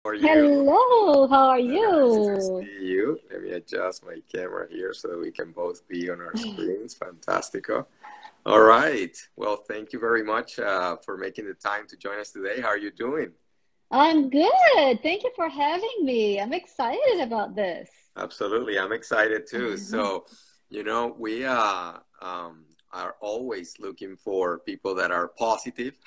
How are you? Hello, how are Nice to you? see you. Let me adjust my camera here so that we can both be on our screens. Fantastico. All right. Well, thank you very much for making the time to join us today. How are you doing? I'm good. Thank you for having me. I'm excited about this. Absolutely. I'm excited too. So, we are always looking for people that are positive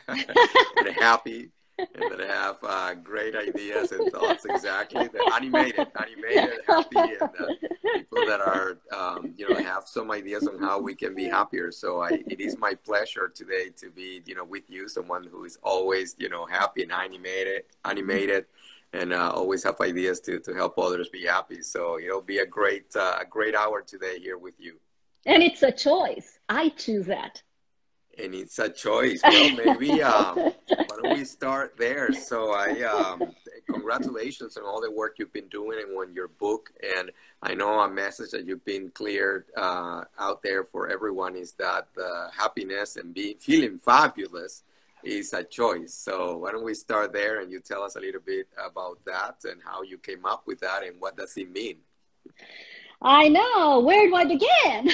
and happy and that have great ideas and thoughts. Exactly. They're animated, happy, and people that are, have some ideas on how we can be happier. So it is my pleasure today to be, with you, someone who is always, happy and animated and always have ideas to help others be happy. So it'll be a great hour today here with you. And it's a choice. I choose that. And it's a choice. Well, maybe why don't we start there? So congratulations on all the work you've been doing and on your book. And I know a message that you've been cleared out there for everyone is that happiness and feeling fabulous is a choice. So why don't we start there and you tell us a little bit about that and how you came up with that and what does it mean? I know. Where do I begin?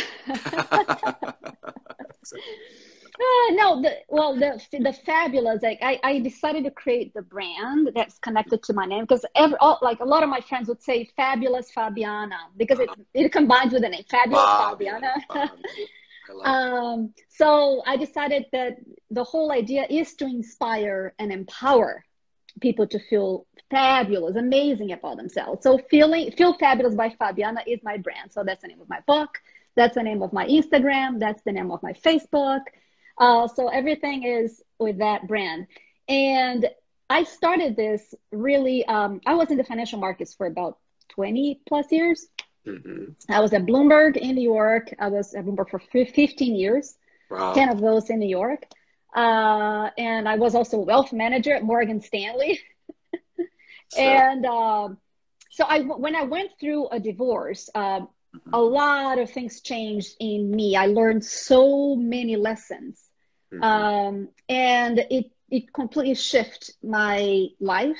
No, the fabulous. Like I decided to create the brand that's connected to my name because like a lot of my friends would say fabulous Fabiana because it combines with the name fabulous Fabiana. Fabian. I like So I decided that the whole idea is to inspire and empower people to feel fabulous, amazing about themselves. So Feel Fabulous by Fabiana is my brand. So that's the name of my book. That's the name of my Instagram. That's the name of my Facebook. So everything is with that brand. And I started this really, I was in the financial markets for about 20 plus years. Mm-hmm. I was at Bloomberg in New York. I was at Bloomberg for 15 years, Wow. 10 of those in New York. And I was also a wealth manager at Morgan Stanley. So, And so when I went through a divorce, a lot of things changed in me. I learned so many lessons. mm-hmm. And it completely shifted my life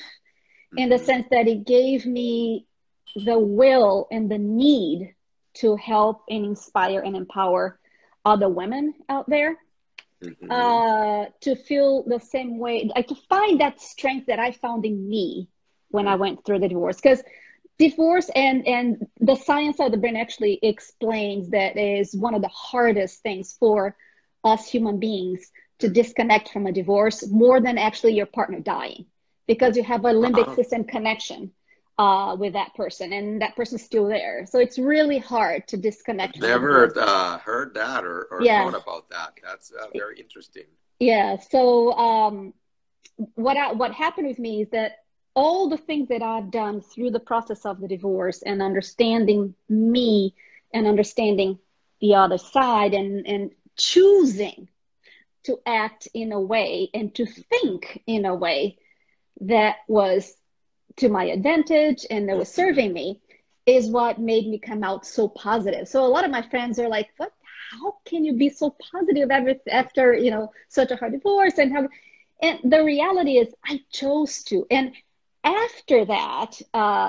in the Mm-hmm. sense that it gave me the will and the need to help and inspire and empower other women out there Mm-hmm. to feel the same way, like to find that strength that I found in me when I went through the divorce. Because divorce and the science of the brain actually explains that is one of the hardest things for us human beings to disconnect from a divorce more than actually your partner dying because you have a limbic Wow. system connection with that person and that person's still there. So it's really hard to disconnect I've from a never divorce. heard that or Yeah. thought about that. That's very interesting. Yeah. So what happened with me is that all the things that I've done through the process of the divorce and understanding me and understanding the other side and choosing to act in a way and to think in a way that was to my advantage and that was Mm-hmm. serving me is what made me come out so positive. So a lot of my friends are like, "What? How can you be so positive after such a hard divorce?" And the reality is, I chose to. And after that,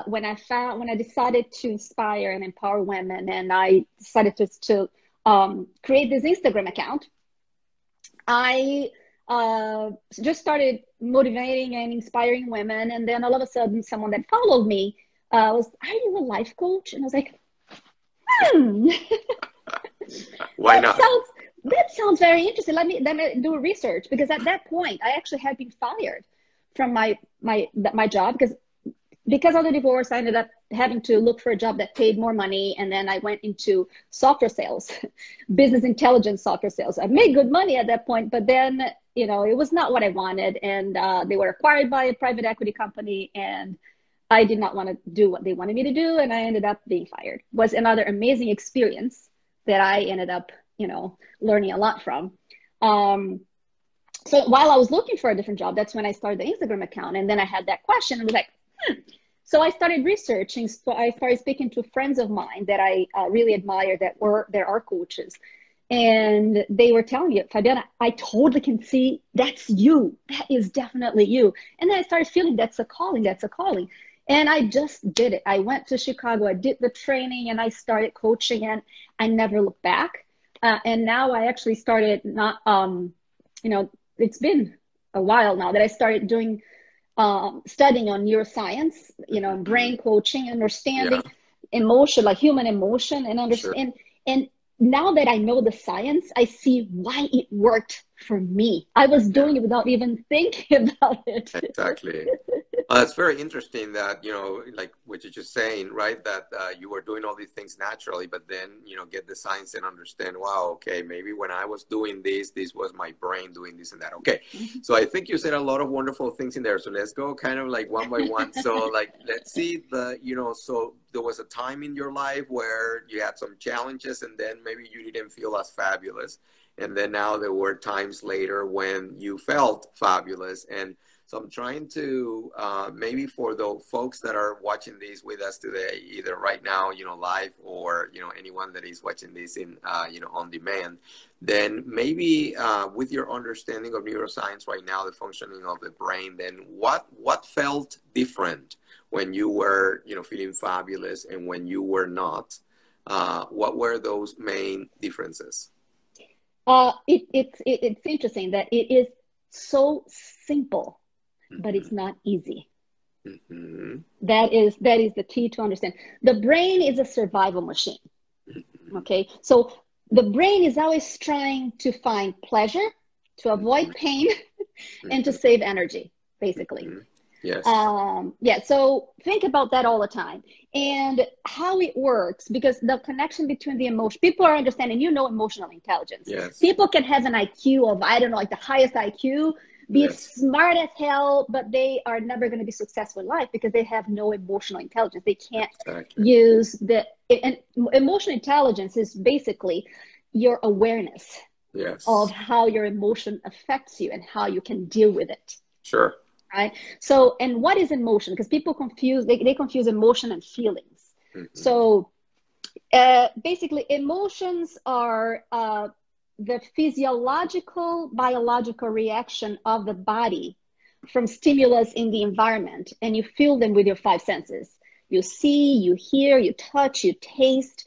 when I decided to inspire and empower women, and I decided to create this Instagram account, I just started motivating and inspiring women. And then all of a sudden, someone that followed me "Are you a life coach?" And I was like, "Hmm, Why not? that sounds very interesting. Let me do research." Because at that point, I actually had been fired from my job because of the divorce. I ended up having to look for a job that paid more money, and then I went into software sales, business intelligence software sales. I made good money at that point, but then it was not what I wanted, and they were acquired by a private equity company, and I did not want to do what they wanted me to do, and I ended up being fired. It was another amazing experience that I ended up, learning a lot from. Um, so while I was looking for a different job, that's when I started the Instagram account, and then I had that question and was like, So I started researching. So I started speaking to friends of mine that I really admire that are coaches. And they were telling me, Fabiana, I totally can see that's you. That is definitely you. And then I started feeling that's a calling, that's a calling. And I just did it. I went to Chicago, I did the training, and I started coaching, and I never looked back. And now I actually started not, it's been a while now that I started doing, studying on neuroscience, brain coaching, understanding emotion, like human emotion, and understand. And now that I know the science, I see why it worked for me. I was doing it without even thinking about it. Exactly. It's very interesting that, like what you're just saying, right? That you were doing all these things naturally, but then, get the science and understand, wow, okay, maybe when I was doing this was my brain doing this and that. Okay. So I think you said a lot of wonderful things in there. So let's go kind of like one by one. So like, let's see so there was a time in your life where you had some challenges and then maybe you didn't feel as fabulous. And then now there were times later when you felt fabulous. And so I'm trying to, maybe for the folks that are watching this with us today, either right now, live, or, anyone that is watching this in, on demand, then maybe with your understanding of neuroscience right now, the functioning of the brain, then what felt different when you were, feeling fabulous and when you were not? What were those main differences? It's interesting that it is so simple, but it's not easy. Mm-hmm. That is the key to understand. The brain is a survival machine. Okay, so the brain is always trying to find pleasure, to avoid pain, and to save energy, basically. Yes. So think about that all the time and how it works, because the connection between the emotion, people are understanding, emotional intelligence. Yes. People can have an IQ of, I don't know, like the highest IQ, be smart as hell, but they are never going to be successful in life because they have no emotional intelligence. They can't use and emotional intelligence is basically your awareness of how your emotion affects you and how you can deal with it. Sure. Right. So, and what is emotion? Because people confuse, they confuse emotion and feelings. So basically emotions are the physiological, biological reaction of the body from stimulus in the environment. And you feel them with your five senses. You see, you hear, you touch, you taste,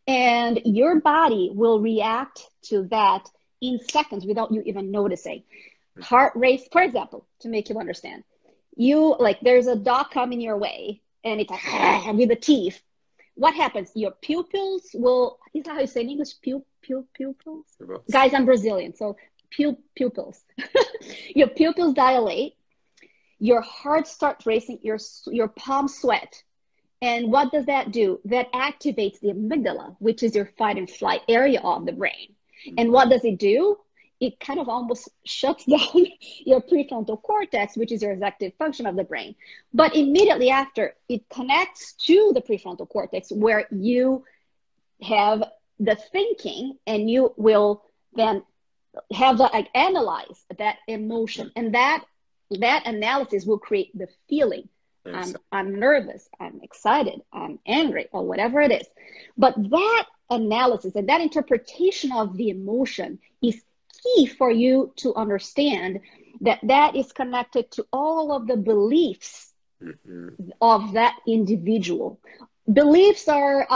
and your body will react to that in seconds without you even noticing. Heart rate, for example, to make you understand, there's a dog coming your way and it's like with the teeth. What happens? Your pupils will, is that how you say in English? Pupils? Guys, I'm Brazilian, so pupils. Your pupils dilate, your heart starts racing, your palms sweat. And what does that do? That activates the amygdala, which is your fight and flight area of the brain. And what does it do? It kind of almost shuts down your prefrontal cortex, which is your executive function of the brain. But immediately after, it connects to the prefrontal cortex where you have the thinking, and you will then have analyze that emotion. And that analysis will create the feeling. I'm nervous, I'm excited, I'm angry, or whatever it is. But that analysis and that interpretation of the emotion is key for you to understand that is connected to all of the beliefs of that individual. Beliefs are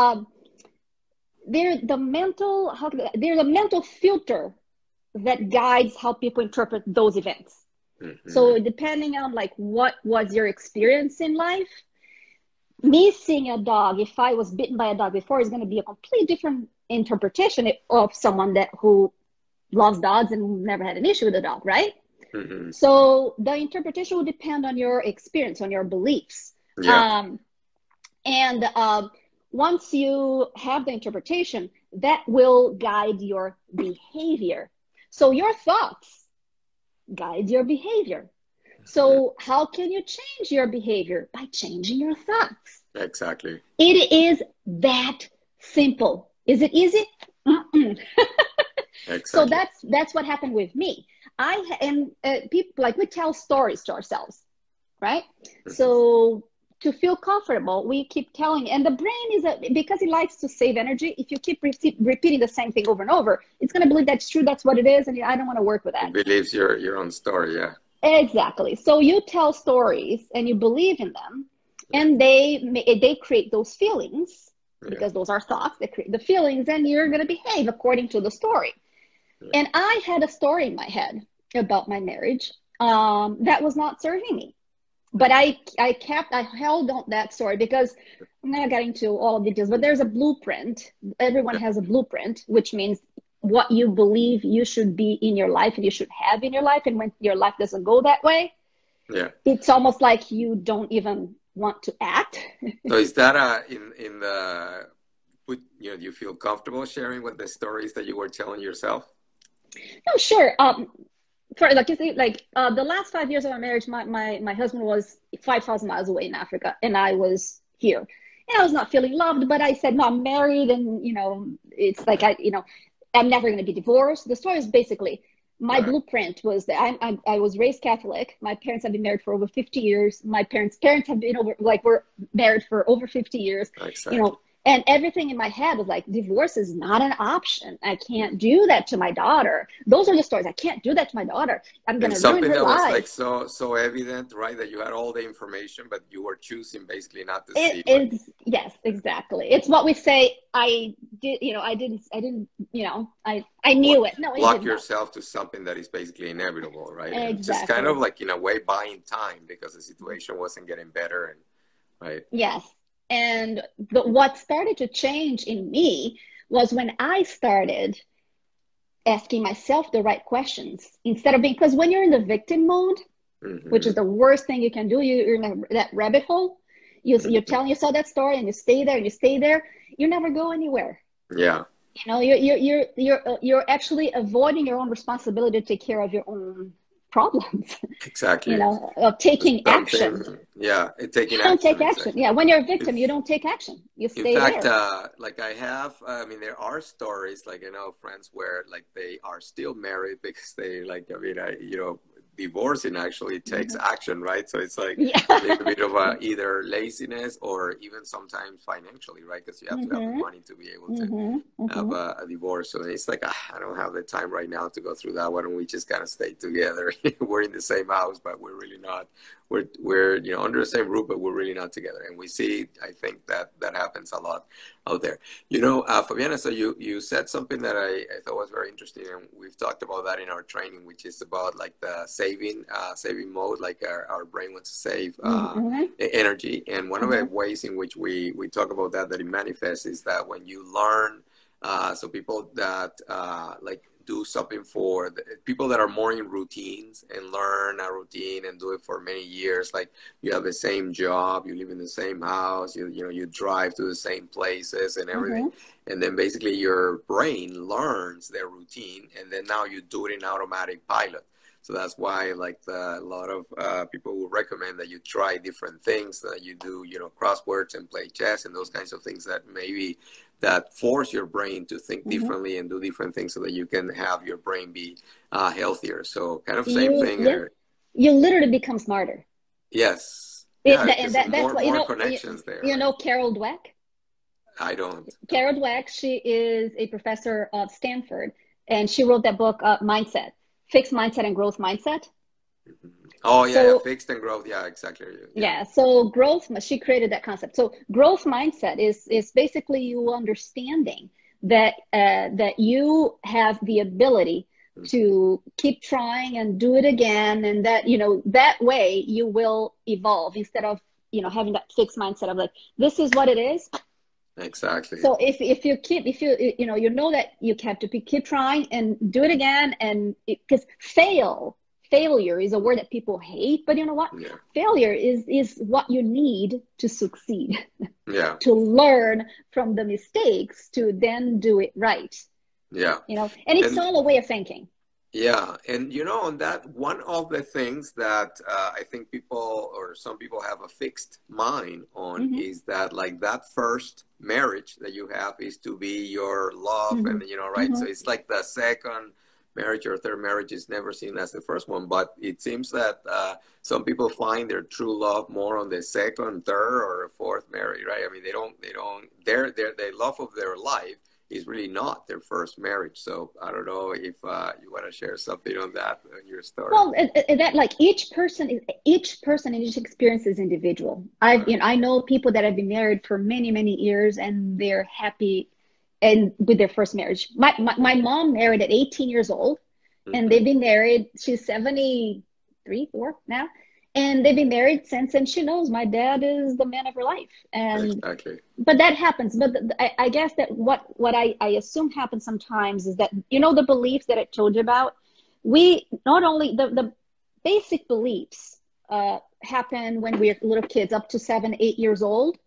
they're the mental filter that guides how people interpret those events. So depending on what was your experience in life, me seeing a dog, if I was bitten by a dog before, is going to be a completely different interpretation of someone who loves dogs and never had an issue with a dog, right? So the interpretation will depend on your experience, on your beliefs. Once you have the interpretation, that will guide your behavior. So your thoughts guide your behavior. So how can you change your behavior? By changing your thoughts. Exactly. It is that simple. Is it easy? Exactly. So that's what happened with me. People we tell stories to ourselves, right? So to feel comfortable, we keep telling, and the brain because it likes to save energy. If you keep repeating the same thing over and over, it's going to believe that's true, that's what it is, and I don't want to work with that. It believes your own story, yeah. Exactly. So you tell stories and you believe in them, and they create those feelings, because those are thoughts that create the feelings, and you're going to behave according to the story. And I had a story in my head about my marriage that was not serving me. But I held on that story, because I'm not getting into all of the details, but there's a blueprint. Everyone has a blueprint, which means what you believe you should be in your life and you should have in your life. And when your life doesn't go that way, it's almost like you don't even want to act. So is that do you feel comfortable sharing with the stories that you were telling yourself? No, sure. For the last 5 years of our marriage, my husband was 5,000 miles away in Africa, and I was here. And I was not feeling loved, but I said, no, I'm married, and it's like I'm never going to be divorced. The story is basically my blueprint was that I was raised Catholic. My parents have been married for over 50 years. My parents have been were married for over 50 years. Exactly. And everything in my head was like, divorce is not an option. I can't do that to my daughter. Those are the stories. I can't do that to my daughter. I'm going to ruin her life. Something that was like so evident, right? That you had all the information, but you were choosing basically not to see. Yes, exactly. It's what we say. I knew it. No, block yourself to something that is basically inevitable, right? Exactly. And just kind of like, in a way, buying time because the situation wasn't getting better, right? Yes. And what started to change in me was when I started asking myself the right questions, instead of because when you're in the victim mode, which is the worst thing you can do, you're in that rabbit hole. You're telling yourself that story, and you stay there, and you stay there. You never go anywhere. Yeah. You're actually avoiding your own responsibility to take care of your own problems. Exactly. Of taking action. Yeah, taking action. Don't take action. Yeah, when you're a victim, you don't take action. You stay there. In fact, there are stories, friends where they are still married because they divorcing actually takes action, right? So it's like a little bit of either laziness or even sometimes financially, right? Because you have to have the money to be able to have a divorce. So it's like, I don't have the time right now to go through that. Why don't we just kind of stay together? We're in the same house, but we're really not. We're under the same roof, but we're really not together. And we see, I think that happens a lot out there. Fabiana, so you said something that I thought was very interesting, and we've talked about that in our training, which is about the saving mode, our brain wants to save energy. And one of the ways in which we talk about that it manifests is that when you learn, so people that do something for people that are more in routines and learn a routine and do it for many years, like you have the same job, you live in the same house, you drive to the same places and everything. And then basically your brain learns their routine, and then now you do it in automatic pilot. So that's why a lot of people will recommend that you try different things, that you do, crosswords and play chess and those kinds of things that force your brain to think differently and do different things so that you can have your brain be healthier. So kind of same thing. You literally become smarter. Yes. That's more connections there. Carol Dweck? I don't. Carol Dweck, she is a professor at Stanford, and she wrote that book, Mindset, Fixed Mindset and Growth Mindset. Oh, yeah, fixed and growth. Yeah, exactly. Yeah. So growth, she created that concept. So growth mindset is basically you understanding that you have the ability to keep trying and do it again. And that, that way you will evolve instead of, having that fixed mindset of this is what it is. Exactly. So if you know that you have to keep trying and do it again, and because failure is a word that people hate, but you know what? Yeah. Failure is what you need to succeed. Yeah. To learn from the mistakes to then do it right. Yeah. And it's all a way of thinking. Yeah. And on that, one of the things that I think some people have a fixed mind on is that that first marriage that you have is to be your love and right. So it's like the second marriage or third marriage is never seen as the first one. But it seems that some people find their true love more on the second, third, or fourth marriage, right? I mean, their love of their life is really not their first marriage. So I don't know if you want to share something on that in your story. Well, that like each person and each experience is individual. I know people that have been married for many, many years and they're happy and with their first marriage. My mom married at 18 years old, and they've been married. She's 73, 4 now. And they've been married since, and she knows my dad is the man of her life. And exactly. But that happens. But I guess that what I assume happens sometimes is that, the beliefs that I told you about, we not only, the basic beliefs happen when we're little kids up to 7, 8 years old.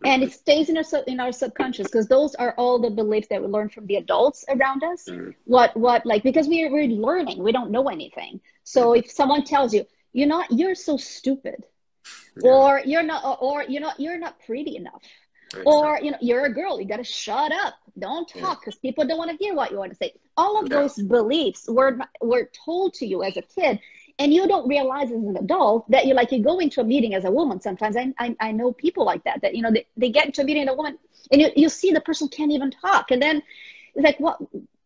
And it stays in our subconscious, because those are all the beliefs that we learn from the adults around us. Because we're learning, we don't know anything. So if someone tells you, you're so stupid, or you're not pretty enough, or you're a girl, you got to shut up, don't talk, because people don't want to hear what you want to say. All of those beliefs were told to you as a kid, and you don't realize as an adult that you go into a meeting as a woman. Sometimes I know people like that they get into a meeting, a woman, and you see the person can't even talk, and then it's like,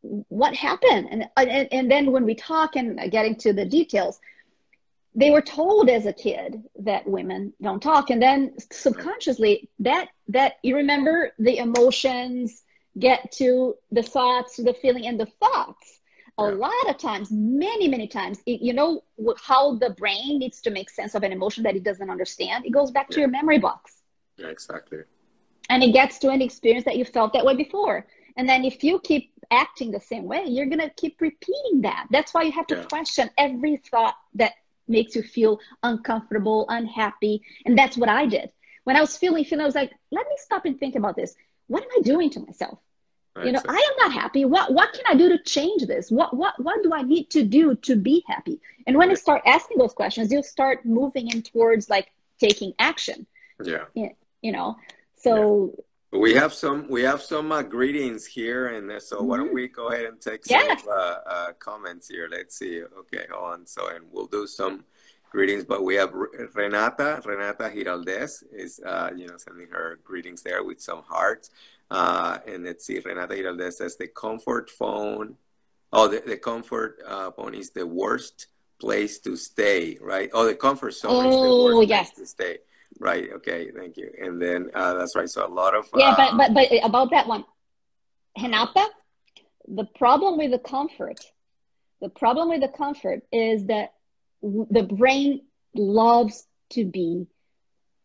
what happened? And then when we talk and get into the details, they were told as a kid that women don't talk. And then subconsciously that you remember, the emotions get to the thoughts, the feeling, and the thoughts. A lot of times, many, many times, how the brain needs to make sense of an emotion that it doesn't understand. It goes back to your memory box. Yeah, exactly. And it gets to an experience that you felt that way before. And then if you keep acting the same way, you're going to keep repeating that. That's why you have to question every thought that makes you feel uncomfortable, unhappy. And that's what I did. When I was feeling, I was like, let me stop and think about this. What am I doing to myself? I am not happy. What can I do to change this? What do I need to do to be happy? And when you start asking those questions, you'll start moving in towards taking action. So we have some greetings here, and so why don't we go ahead and take some comments here? Let's see. Okay, hold on. So, and we'll do some greetings, but we have Renata Giraldez is sending her greetings there with some hearts. And let's see, Renata Giraldez says the comfort phone. Oh, the comfort phone is the worst place to stay, right? Oh, the comfort zone is the worst place to stay. Right. Okay. Thank you. And then that's right. So a lot of but about that one, Renata, the problem with the comfort is that the brain loves to be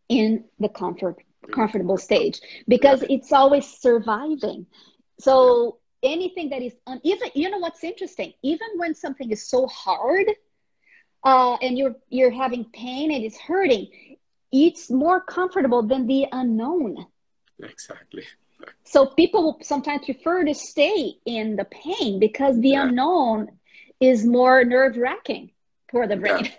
in the comfortable stage, because it's always surviving. So anything that is even what's interesting, even when something is so hard, and you're having pain and it's hurting, it's more comfortable than the unknown. Exactly. So people will sometimes prefer to stay in the pain, because the unknown is more nerve-wracking for the brain.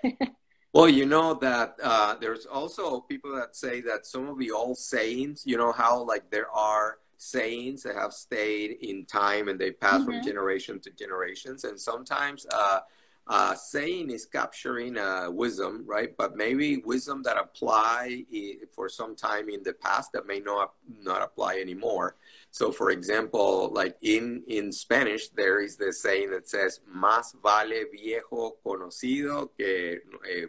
Well, that there's also people that say that some of the old sayings, how there are sayings that have stayed in time and they pass from generation to generations. And sometimes saying is capturing wisdom, right? But maybe wisdom that apply for some time in the past that may not apply anymore. So, for example, in Spanish, there is the saying that says, "Más vale viejo conocido que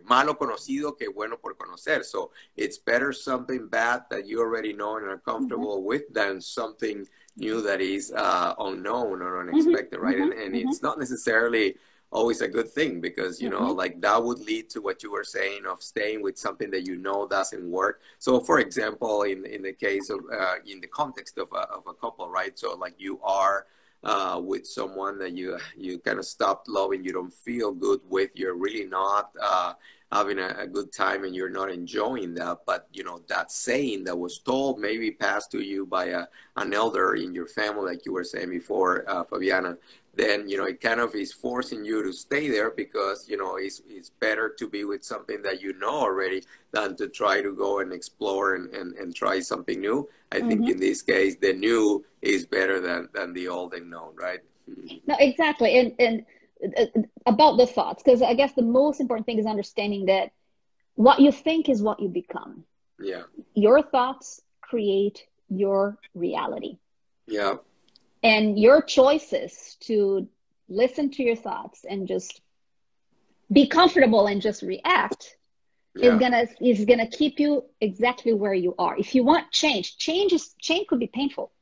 malo conocido que bueno por conocer." So it's better something bad that you already know and are comfortable with than something new that is unknown or unexpected, right? And it's not necessarily always a good thing, because that would lead to what you were saying of staying with something that doesn't work. So for example, in the case of in the context of a couple, right? So you are with someone that you kind of stopped loving, you don't feel good with, you're really not having a good time and you're not enjoying that. But that saying that was told, maybe passed to you by an elder in your family, like you were saying before, Fabiana, then it kind of is forcing you to stay there, because it's better to be with something that already than to try to go and explore and try something new. I think in this case the new is better than the old and known, right? No, exactly. And about the thoughts, because I guess the most important thing is understanding that what you think is what you become. Yeah. Your thoughts create your reality. Yeah. And your choices to listen to your thoughts and just be comfortable and just react Yeah. is gonna keep you exactly where you are. If you want change could be painful.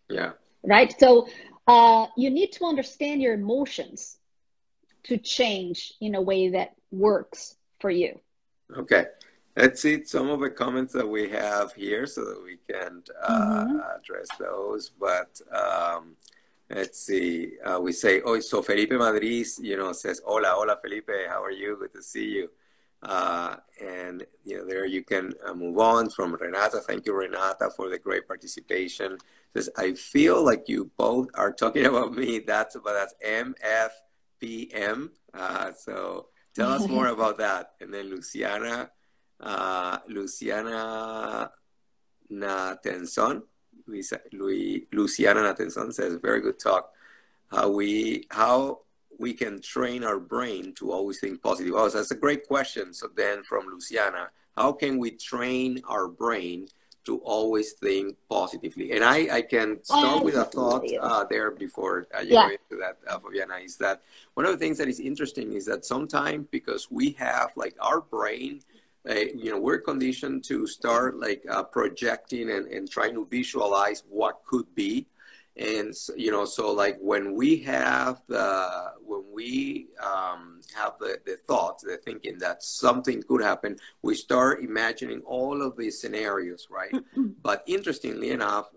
Yeah. Right? So you need to understand your emotions to change in a way that works for you. Okay. Let's see some of the comments that we have here so that we can address those. But let's see. We say, oh, so Felipe Madrid, says, hola, hola, Felipe. How are you? Good to see you. And, there you can move on from Renata. Thank you, Renata, for the great participation. Says, I feel like you both are talking about me. That's MFPM. So tell us more about that. And then Luciana Natenson, Luciana Natenson says, very good talk. How we can train our brain to always think positive. Oh, so that's a great question. So then from Luciana, how can we train our brain to always think positively? And I can start with a thought there before you go into that, Fabiana, is that one of the things that is interesting is that sometimes because we have like our brain, we're conditioned to start like projecting and trying to visualize what could be. And so like when we have the thoughts, the thinking that something could happen, we start imagining all of these scenarios, right? But interestingly enough,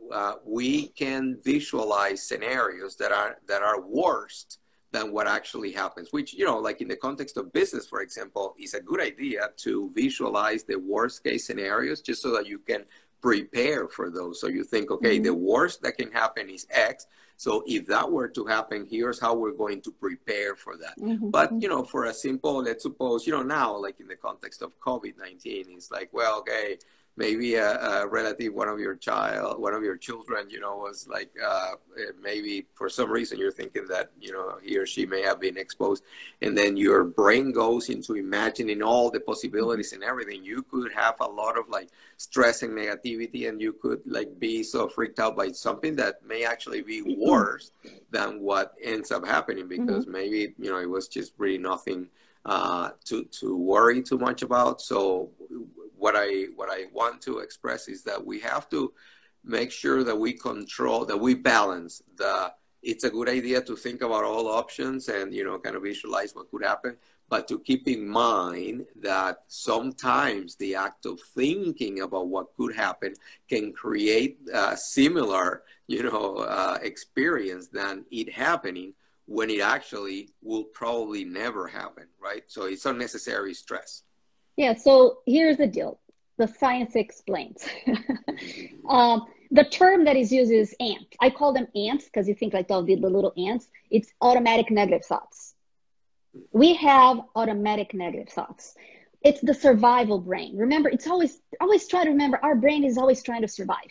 we can visualize scenarios that are worse than what actually happens, which, like in the context of business, for example, is a good idea to visualize the worst case scenarios just so that you can prepare for those. So you think, okay, the worst that can happen is X. So if that were to happen, here's how we're going to prepare for that. But, for a simple, let's suppose, now, like in the context of COVID-19, it's like, well, okay, maybe a relative, one of your children, was like, maybe for some reason you're thinking that, he or she may have been exposed. And then your brain goes into imagining all the possibilities and everything. You could have a lot of like stress and negativity, and you could like be so freaked out by something that may actually be worse than what ends up happening, because maybe, it was just really nothing to worry too much about. So what I want to express is that we have to make sure that we balance it's a good idea to think about all options and, kind of visualize what could happen, but to keep in mind that sometimes the act of thinking about what could happen can create a similar, experience than it happening when it actually will probably never happen, right? So it's unnecessary stress. Yeah, so here's the deal. The science explains. The term that is used is ant. I call them ants because you think like the little ants. It's automatic negative thoughts. We have automatic negative thoughts. It's the survival brain. Remember, it's always try to remember our brain is always trying to survive.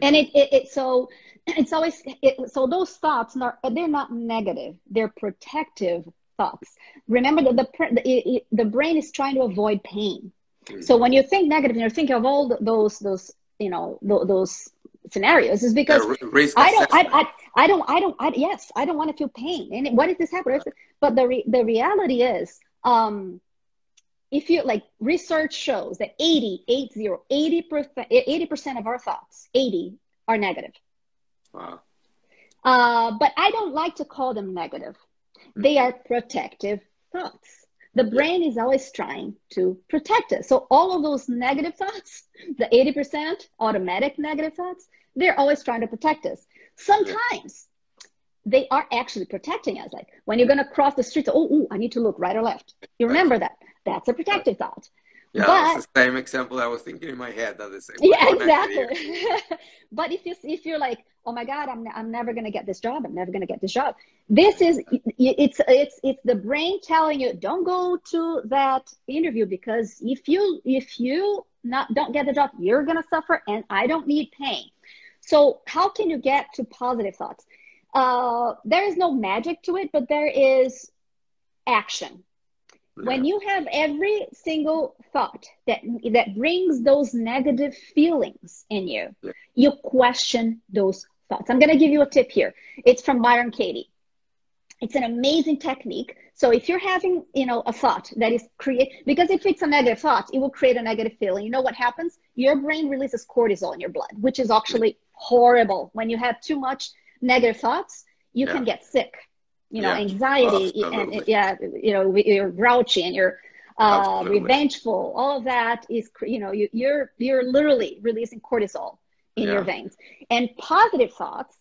And so those thoughts, they're not negative. They're protective thoughts. Remember that the brain is trying to avoid pain. So when you think negative, and you're thinking of all those scenarios, is because I don't want to feel pain. And what if this happens? But the reality is, if you like, research shows that 80% of our thoughts, 80 are negative. Wow. But I don't like to call them negative. They are protective thoughts. The brain is always trying to protect us. So all of those negative thoughts, the 80% automatic negative thoughts, they're always trying to protect us. Sometimes they are actually protecting us. Like when you're going to cross the street, I need to look right or left. You remember that. That's a protective thought. Yeah, but, it's the same example I was thinking in my head. That is exactly. But if you're like, oh my God, I'm never gonna get this job. I'm never gonna get this job. This is it's the brain telling you, don't go to that interview, because if you don't get the job, you're gonna suffer, and I don't need pain. So how can you get to positive thoughts? there is no magic to it, but there is action. When you have every single thought that brings those negative feelings in you, you question those thoughts. I'm going to give you a tip here. It's from Byron Katie. It's an amazing technique. So if you're having, a thought that is because if it's a negative thought, it will create a negative feeling. You know what happens? Your brain releases cortisol in your blood, which is actually horrible. When you have too much negative thoughts, you can get sick. Anxiety, and you're grouchy and you're revengeful. All of that is, you're literally releasing cortisol in your veins. And positive thoughts,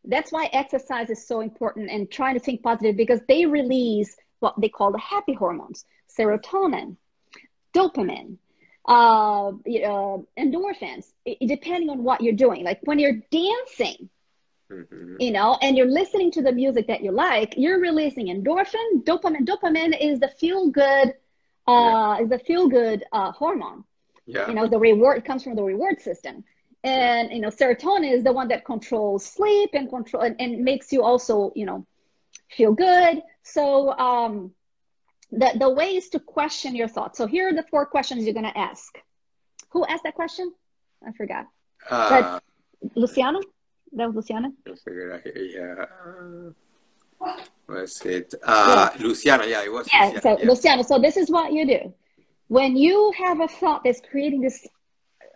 that's why exercise is so important, and trying to think positive, because they release what they call the happy hormones: serotonin, dopamine, endorphins, depending on what you're doing. Like when you're dancing, and you're listening to the music that you like, you're releasing endorphin, dopamine. Dopamine is the feel-good, hormone. The reward comes from the reward system. And, serotonin is the one that controls sleep and makes you also, feel good. So the way is to question your thoughts. So here are the 4 questions you're going to ask. Who asked that question? I forgot. Luciana? That was Luciana? I figured out here, was it? Luciana, it was Luciana. So Luciana, so this is what you do. When you have a thought that's creating this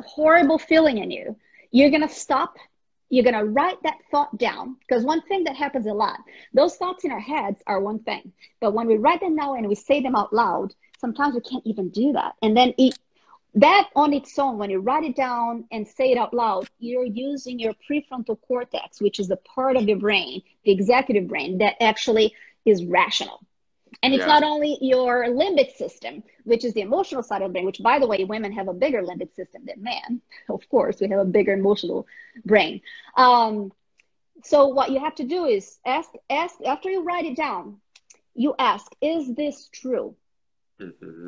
horrible feeling in you, you're going to stop. You're going to write that thought down, because one thing that happens a lot, those thoughts in our heads are one thing, but when we write them down and we say them out loud, sometimes we can't even do that. And then that on its own, when you write it down and say it out loud, you're using your prefrontal cortex, which is the part of your brain, the executive brain, that actually is rational. And it's not only your limbic system, which is the emotional side of the brain, which, by the way, women have a bigger limbic system than men. Of course, we have a bigger emotional brain. So what you have to do is ask, after you write it down, you ask, is this true?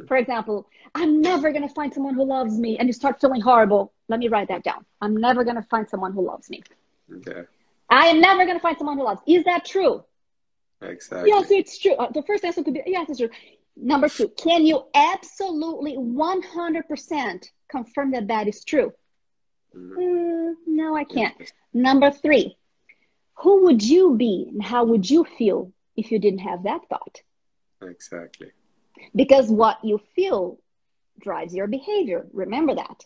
For example, I'm never going to find someone who loves me. And you start feeling horrible. Let me write that down. I'm never going to find someone who loves me. I am never going to find someone who loves me. Is that true? Exactly. Yes, it's true. The first answer could be, yes, it's true. Number 2, can you absolutely 100% confirm that is true? No, I can't. Number 3, who would you be and how would you feel if you didn't have that thought? Exactly. Because what you feel drives your behavior. Remember that.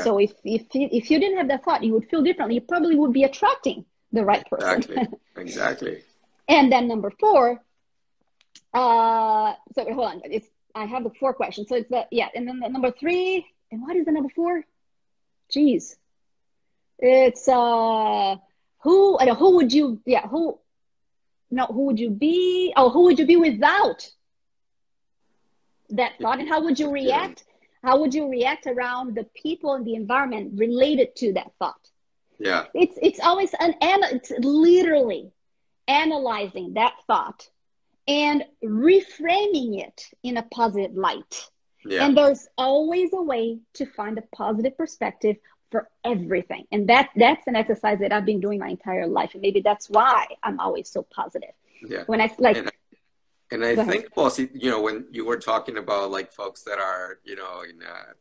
So if you didn't have that thought, you would feel differently. You probably would be attracting the right person. Exactly. And then number 4, so hold on, I have the 4 questions. So it's and then the number 3, and what is the number 4? Geez. It's who would you be? Oh, who would you be without that thought, and how would you react? How would you react around the people and the environment related to that thought? It's always it's literally analyzing that thought and reframing it in a positive light. And there's always a way to find a positive perspective for everything. And that's an exercise that I've been doing my entire life. And maybe that's why I'm always so positive. When I and I think positive, when you were talking about like folks that are,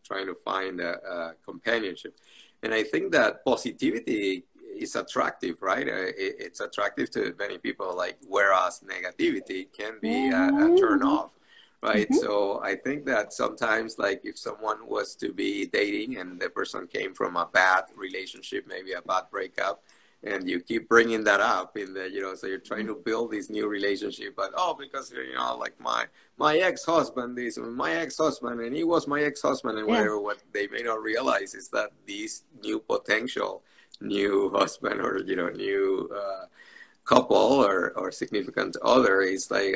trying to find a companionship. And I think that positivity is attractive, right? It's attractive to many people, like, whereas negativity can be a turn off, right? So I think that sometimes, like, if someone was to be dating and the person came from a bad relationship, maybe a bad breakup, and you keep bringing that up in the, so you're trying to build this new relationship, but because like my ex-husband is my ex-husband and he was my ex-husband and whatever. What they may not realize is that this new potential new husband or new couple or significant other is like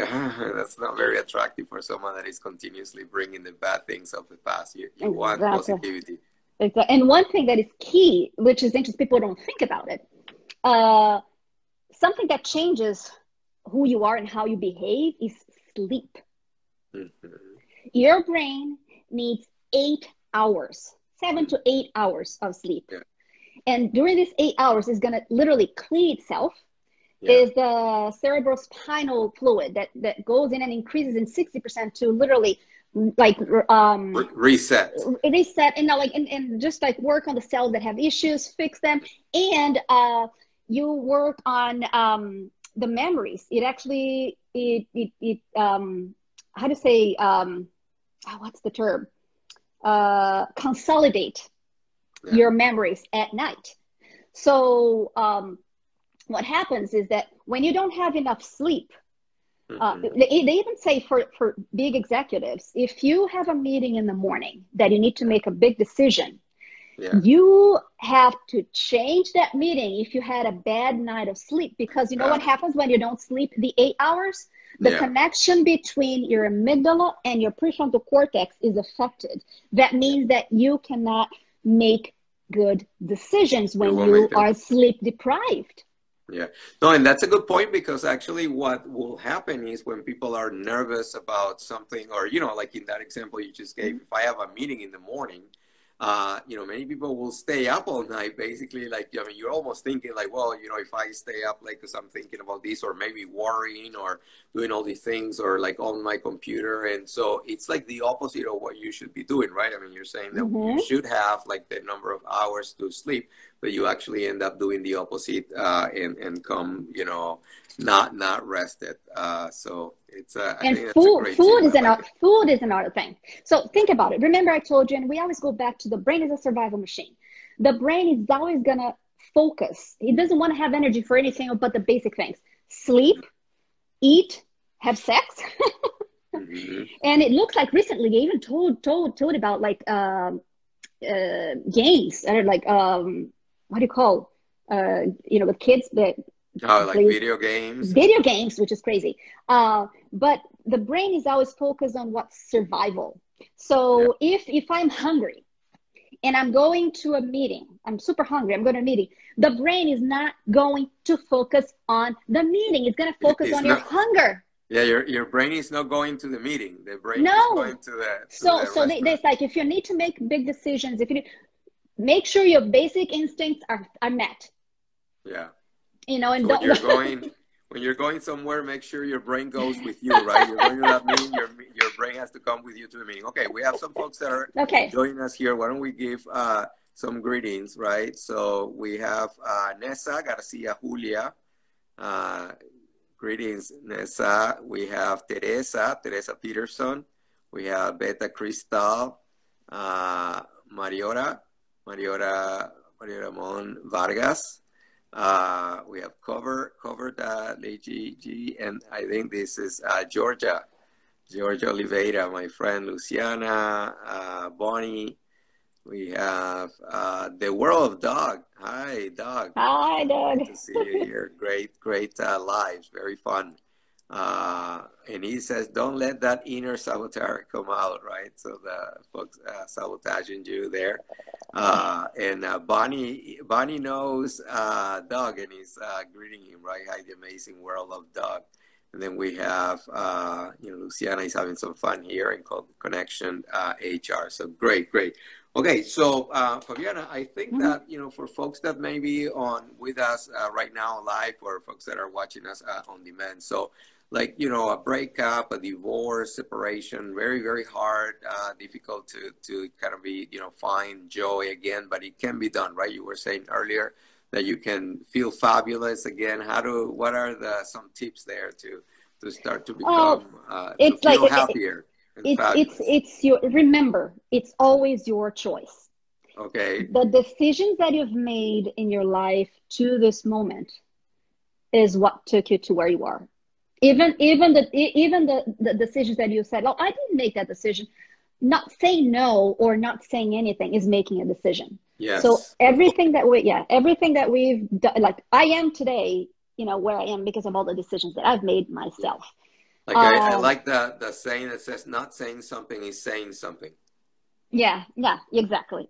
that's not very attractive for someone that is continuously bringing the bad things of the past. You want positivity. Exactly. And one thing that is key, which is interesting, people don't think about it, something that changes who you are and how you behave is sleep. Your brain needs 8 hours, 7 to 8 hours of sleep. And during these 8 hours, it's going to literally clean itself, Yeah. is the cerebrospinal fluid that goes in and increases in 60% to literally like reset and now like and just like work on the cells that have issues, fix them, and you work on the memories. It actually how to say what's the term, consolidate your memories at night. So what happens is that when you don't have enough sleep, they even say for big executives, if you have a meeting in the morning that you need to make a big decision, you have to change that meeting if you had a bad night of sleep, because you know what happens when you don't sleep the 8 hours? The connection between your amygdala and your prefrontal cortex is affected. That means that you cannot make good decisions when you are sleep deprived. Yeah. No, and that's a good point, because actually what will happen is when people are nervous about something, or, you know, like in that example you just gave, if I have a meeting in the morning, you know, many people will stay up all night, basically, like, I mean, you're almost thinking like, well, you know, if I stay up late because I'm thinking about this, or maybe worrying or doing all these things, or like on my computer. And so it's like the opposite of what you should be doing, right? I mean, you're saying that you should have like the number of hours to sleep, but you actually end up doing the opposite and come, you know, not rested. So it's and food is another thing. So think about it. Remember I told you, and we always go back to the brain is a survival machine. The brain is always gonna focus. It doesn't want to have energy for anything but the basic things: sleep, eat, have sex. And it looks like recently they even told about like games that are like what do you call you know, with kids that like video games, which is crazy. But the brain is always focused on what's survival. So if I'm hungry and I'm going to a meeting, I'm super hungry, I'm going to a meeting, the brain is not going to focus on the meeting. It's going to focus on your hunger. Yeah, your brain is not going to the meeting. The brain is going to the so it's like, if you need to make big decisions, if you need, make sure your basic instincts are met. Yeah. You know, and so when you're going somewhere, make sure your brain goes with you, right? You're going to that meeting, your brain has to come with you to the meeting. Okay, we have some folks that are joining us here. Why don't we give some greetings, right? So we have Nessa Garcia Julia. Greetings, Nessa. We have Teresa Peterson. We have Beta Cristal, Mariora Mon Vargas. We have covered G, and I think this is Georgia Oliveira, my friend Luciana, Bonnie. We have the World of Dog. Hi, Dog. Hi, Dog. Great to see you here. Great lives. Very fun. And he says, don't let that inner saboteur come out, right? So the folks sabotaging you there. And Bonnie knows Doug, and he's greeting him, right? Hi, the amazing world of Doug. And then we have, you know, Luciana is having some fun here and called Connection HR. So great. Okay, so Fabiana, I think that, you know, for folks that may be on with us right now live, or folks that are watching us on demand, so like, you know, a breakup, a divorce, separation, very, very hard, difficult to kind of be, you know, find joy again, but it can be done, right? You were saying earlier that you can feel fabulous again. What are some tips there to start to become, to feel happier? Remember, it's always your choice. Okay. The decisions that you've made in your life to this moment is what took you to where you are. Even the decisions that you said, oh, I didn't make that decision. Not saying no or not saying anything is making a decision. Yes. So everything that we've done, like I am today, you know, where I am because of all the decisions that I've made myself. Like I like the saying that says, not saying something is saying something. Yeah, exactly.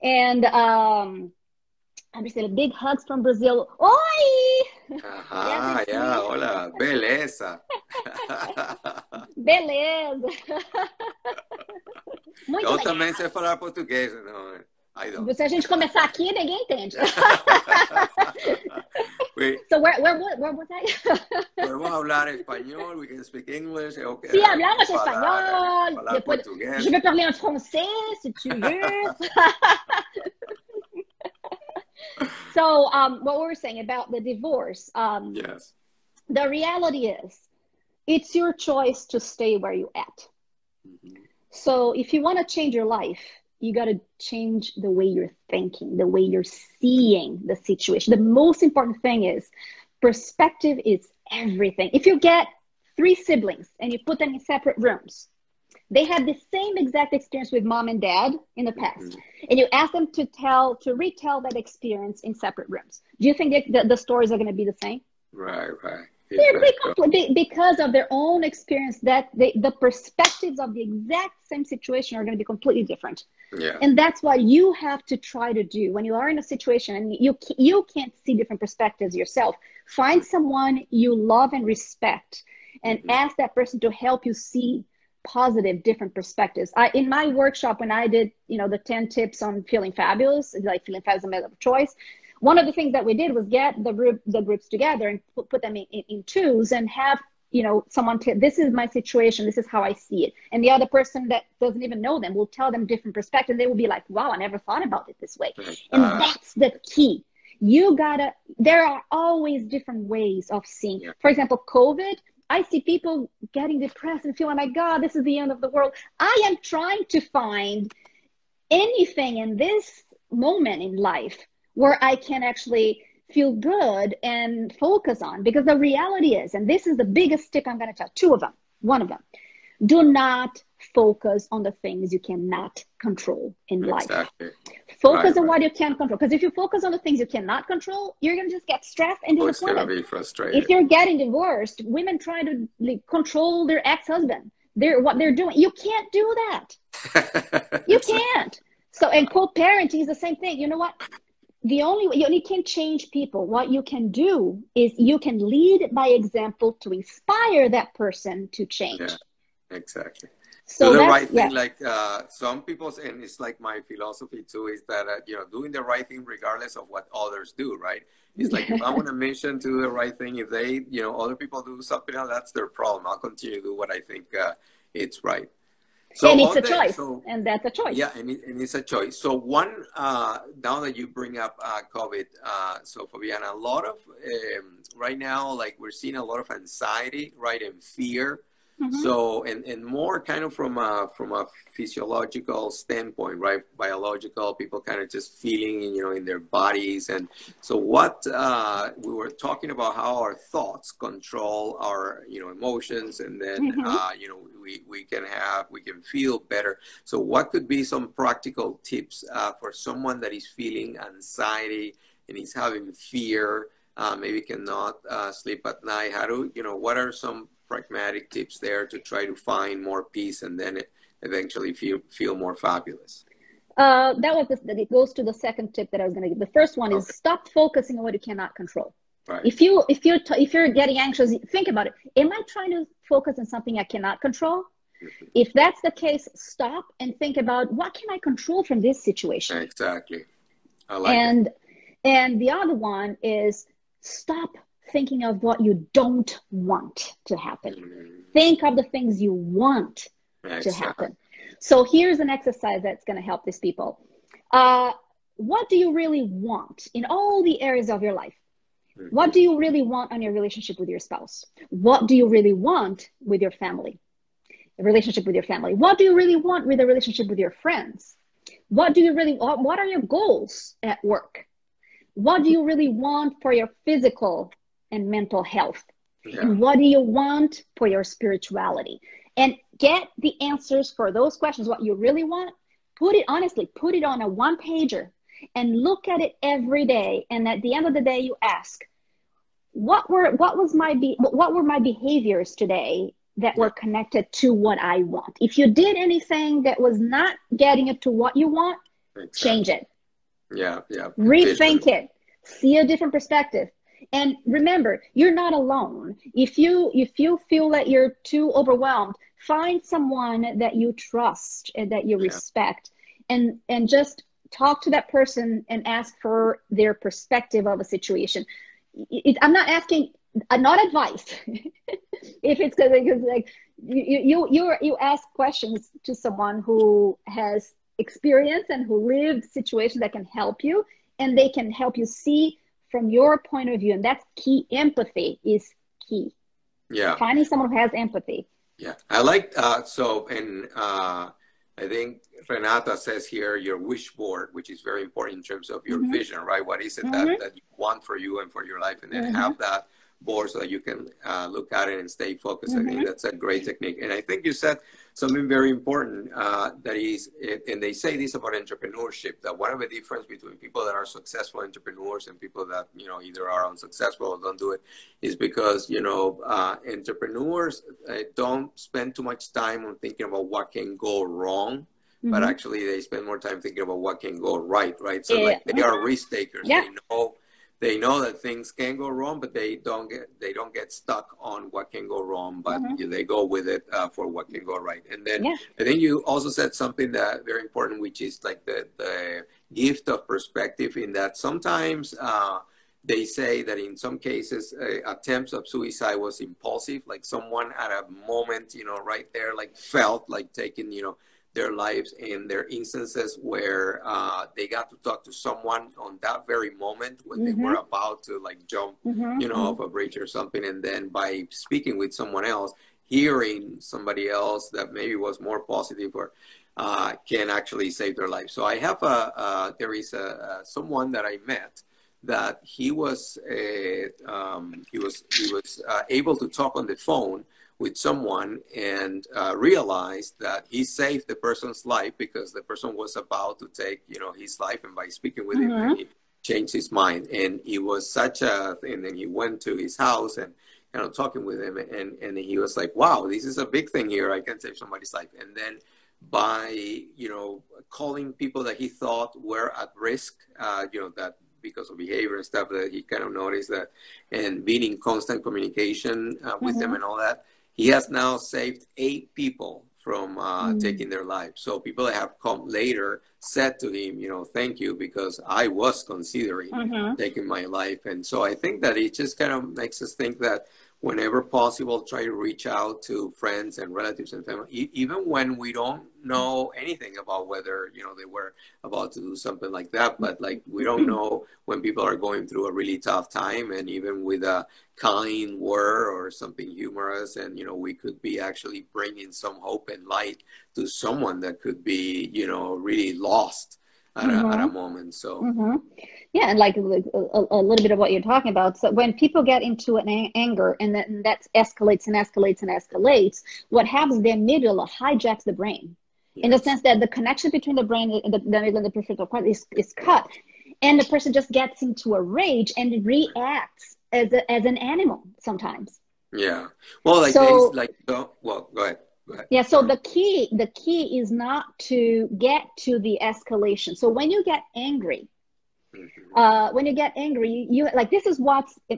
And I'm just saying, big hugs from Brazil. Oi! Yeah, hola, beleza. Beleza. Muito Eu legal. também sei falar português, não. Se a gente começar aqui, ninguém entende. So where was I? Podemos hablar español, we can speak English. Okay, Si hablamos español, hablar después, portugués. je peux parler en français si tu veux. So what we were saying about the divorce, Yes. the reality is it's your choice to stay where you're at. Mm-hmm. So if you want to change your life, you got to change the way you're thinking, the way you're seeing the situation. The most important thing is perspective is everything. If you get 3 siblings and you put them in separate rooms, they had the same exact experience with mom and dad in the past. Mm-hmm. And you ask them to retell that experience in separate rooms. Do you think the stories are going to be the same? Right. Because of their own experience, that the perspectives of the exact same situation are going to be completely different. Yeah. And that's what you have to try to do when you are in a situation and you can't see different perspectives yourself. Find someone you love and respect and mm-hmm. ask that person to help you see positive, different perspectives. In my workshop, when I did, the 10 tips on feeling fabulous, like feeling fabulous is a matter of choice, one of the things that we did was get the groups together and put them in twos and have, someone this is my situation, this is how I see it. And the other person that doesn't even know them will tell them different perspectives. They will be like, wow, I never thought about it this way. And that's the key. There are always different ways of seeing. For example, COVID, I see people getting depressed and feeling, oh my God, this is the end of the world. I am trying to find anything in this moment in life where I can actually feel good and focus on, because the reality is, and this is the biggest tip I'm going to tell, 2 of them, 1 of them, do not focus on the things you cannot control in life. Focus on what you can control. Because if you focus on the things you cannot control, you're going to just get stressed and disappointed. It's going to be frustrating. If you're getting divorced, women try to control their ex-husband. What they're doing. You can't do that. You can't. So, and co-parenting is the same thing. You know what? The only way you can change people. What you can do is you can lead by example to inspire that person to change. Yeah, exactly. So do the right thing, like some people say, and it's like my philosophy too, is that doing the right thing regardless of what others do, right? It's like if I'm on a mission to do the right thing, if they, other people do something else, that's their problem. I'll continue to do what I think it's right. So and it's a choice, and that's a choice. Yeah, and it's a choice. So one, now that you bring up COVID, so Fabiana, a lot of right now, like we're seeing a lot of anxiety, right, and fear. Mm-hmm. So, and more kind of from a physiological standpoint, right? Biological, people kind of just feeling, in their bodies. And so what we were talking about how our thoughts control our, emotions, and then, mm-hmm. We can feel better. So what could be some practical tips for someone that is feeling anxiety and is having fear, maybe cannot sleep at night? What are some pragmatic tips there to try to find more peace and then eventually feel more fabulous? It goes to the second tip that I was going to give. The first one is stop focusing on what you cannot control. Right. If you're getting anxious, think about it. Am I trying to focus on something I cannot control? Mm-hmm. If that's the case, stop and think about what can I control from this situation. Exactly. I like it. And the other one is stop thinking of what you don't want to happen. Think of the things you want to happen. So here's an exercise that's going to help these people. What do you really want in all the areas of your life? What do you really want on your relationship with your spouse? What do you really want with your family? A relationship with your family. What do you really want with a relationship with your friends? What are your goals at work? What do you really want for your physical and mental health? Yeah. And what do you want for your spirituality? And get the answers for those questions, what you really want. Put it on a 1-pager and look at it every day. And at the end of the day, you ask, what were my behaviors today that were connected to what I want? If you did anything that was not getting it to what you want, change it. Yeah. Rethink it. See a different perspective. And remember, you're not alone. If you feel that you're too overwhelmed, find someone that you trust and that you respect, and just talk to that person and ask for their perspective of a situation. I'm not asking, not advice. If it's because like you ask questions to someone who has experience and who lived situations that can help you, and they can help you see from your point of view, and that's key. Empathy is key. Yeah. Finding someone who has empathy. Yeah, I like I think Renata says here your wish board, which is very important in terms of your vision, right? What is it that you want for you and for your life, and then have that board so that you can look at it and stay focused. I think that's a great technique. And I think you said something very important that is, and they say this about entrepreneurship, that one of the difference between people that are successful entrepreneurs and people that, you know, either are unsuccessful or don't do it is because, you know, entrepreneurs don't spend too much time on thinking about what can go wrong. But actually, they spend more time thinking about what can go right, right? So like they are risk takers. Yeah. They know that things can go wrong, but they don't get stuck on what can go wrong, but they go with it for what can go right. And then I think you also said something that very important, which is like the gift of perspective, in that sometimes they say that in some cases attempts of suicide was impulsive, like someone at a moment, you know, right there, like felt like taking, you know, their lives, and there are instances where they got to talk to someone on that very moment when they were about to like jump, you know, off a bridge or something. And then by speaking with someone else, hearing somebody else that maybe was more positive or can actually save their life. So I have there is someone that I met that he was able to talk on the phone with someone and realized that he saved the person's life because the person was about to take, you know, his life, and by speaking with him, he changed his mind. And he was such a, and then he went to his house and kind of talking with him, and he was like, wow, this is a big thing here. I can save somebody's life. And then by, you know, calling people that he thought were at risk, you know, that because of behavior and stuff, that he kind of noticed that, and being in constant communication with them and all that, he has now saved 8 people from taking their lives. So people that have come later said to him, you know, thank you, because I was considering taking my life. And so I think that it just kind of makes us think that whenever possible, try to reach out to friends and relatives and family, even when we don't know anything about whether, you know, they were about to do something like that. But like, we don't know when people are going through a really tough time, and even with a kind word or something humorous, and, you know, we could be actually bringing some hope and light to someone that could be, you know, really lost at a moment. So yeah, and like a little bit of what you're talking about. So when people get into an anger, and then that escalates and escalates and escalates, what happens, the amygdala hijacks the brain, in the sense that the connection between the brain and the amygdala and the prefrontal cortex is cut, and the person just gets into a rage and reacts as an animal sometimes. Yeah. Well, like, so, like, well, go ahead. Yeah, so the key is not to get to the escalation. So when you get angry, you like, this is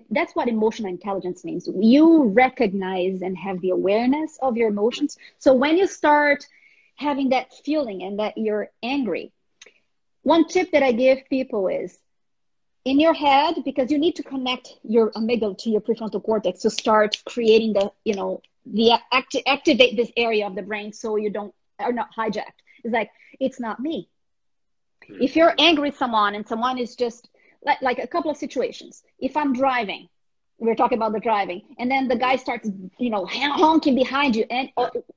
that's what emotional intelligence means. You recognize and have the awareness of your emotions. So when you start having that feeling and that you're angry, one tip that I give people is, in your head, because you need to connect your amygdala to your prefrontal cortex to start creating the, you know, activate this area of the brain so you are not hijacked. It's like, it's not me. If you're angry with someone and someone is just like a couple of situations. If I'm driving, we're talking about the driving, and then the guy starts, you know, honking behind you, and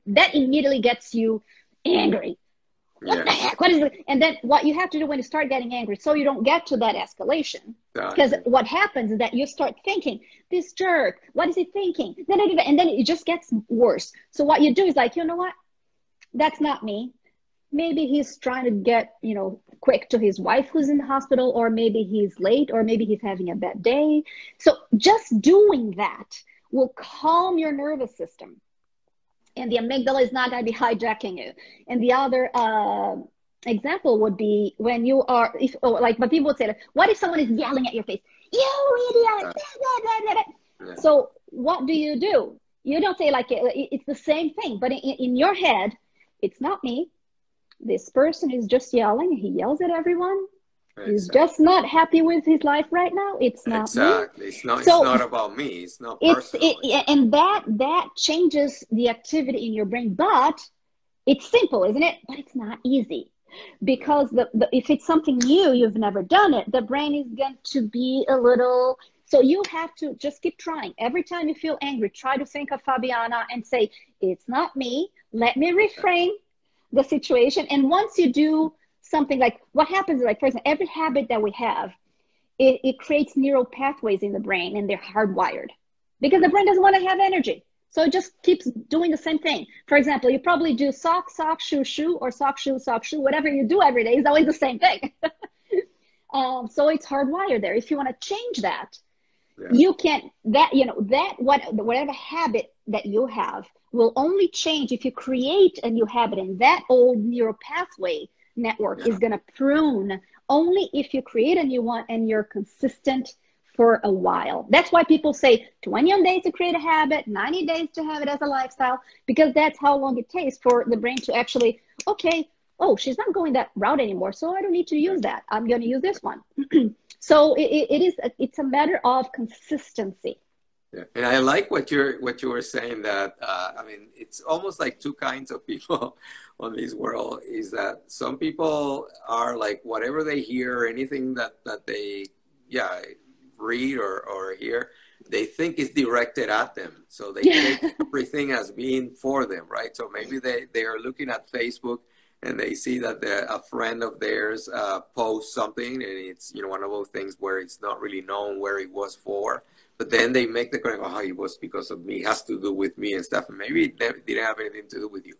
that immediately gets you angry. What the heck? What is it? And then what you have to do when you start getting angry, so you don't get to that escalation, because what happens is that you start thinking, this jerk, what is he thinking? And then it just gets worse. So what you do is like, you know what? That's not me. Maybe he's trying to get, you know, quick to his wife who's in the hospital, or maybe he's late, or maybe he's having a bad day. So just doing that will calm your nervous system. And the amygdala is not going to be hijacking you. And the other example would be when you are, but people would say, like, what if someone is yelling at your face? You idiot! Yeah. So what do? You don't say like, it's the same thing, but in your head, it's not me. This person is just yelling. He yells at everyone. He's just not happy with his life right now. It's not me. Exactly. It's not. It's So not about me. It's not personal. and that changes the activity in your brain. But it's simple, isn't it? But it's not easy, because if it's something new, you've never done it, the brain is going to be a little. So you have to just keep trying. Every time you feel angry, try to think of Fabiana and say, it's not me. Let me reframe the situation. And once you do something, like what happens, like for example, every habit that we have, it creates neural pathways in the brain, and they're hardwired because the brain doesn't want to have energy. So it just keeps doing the same thing. For example, you probably do sock, sock, shoe, shoe, or sock, shoe, whatever you do every day is always the same thing. So it's hardwired there. If you want to change that, you can't, whatever habit that you have will only change if you create a new habit, and that old neural pathway network is going to prune only if you create a new one and you're consistent for a while. That's why people say 21 days to create a habit, 90 days to have it as a lifestyle, because that's how long it takes for the brain to actually, okay, oh, she's not going that route anymore, so I don't need to use that. I'm going to use this one. So it's a matter of consistency. Yeah. And I like what you were saying, that I mean, it's almost like two kinds of people on this world. Is that some people are like, whatever they hear, anything that they read or hear, they think is directed at them. So they take everything as being for them, right? So maybe they are looking at Facebook and they see that a friend of theirs posts something, and it's, you know, one of those things where it's not really known where it was for. But then they make the claim, oh, it was because of me, it has to do with me and stuff. And maybe it didn't have anything to do with you.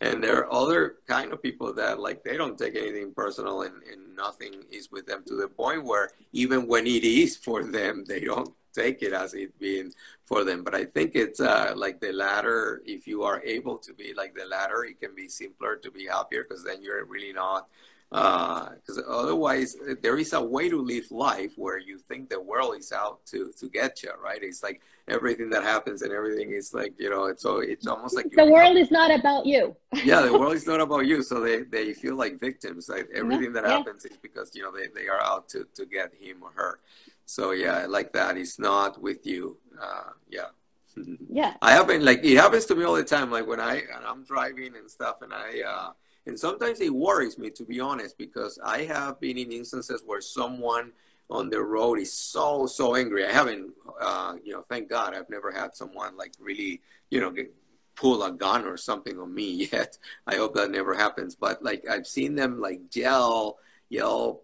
And there are other kind of people that, like, they don't take anything personal, and nothing is with them, to the point where even when it is for them, they don't take it as it being for them. But I think it's like the latter. If you are able to be like the latter, it can be simpler to be happier, because then you're really not. Because otherwise, there is a way to live life where you think the world is out to get you, right? It's like everything that happens and everything is like, you know, it's almost like the world is not about you. Yeah, the world is not about you. So they feel like victims. Like everything that happens is because, you know, they are out to get him or her. So yeah, I like that. It's not with you. Yeah. I happen, like, it happens to me all the time. Like when I'm driving and stuff, and and sometimes it worries me, to be honest, because I have been in instances where someone on the road is so angry. I haven't, you know, thank God, I've never had someone like really, you know, pull a gun or something on me yet. I hope that never happens. But like, I've seen them like yell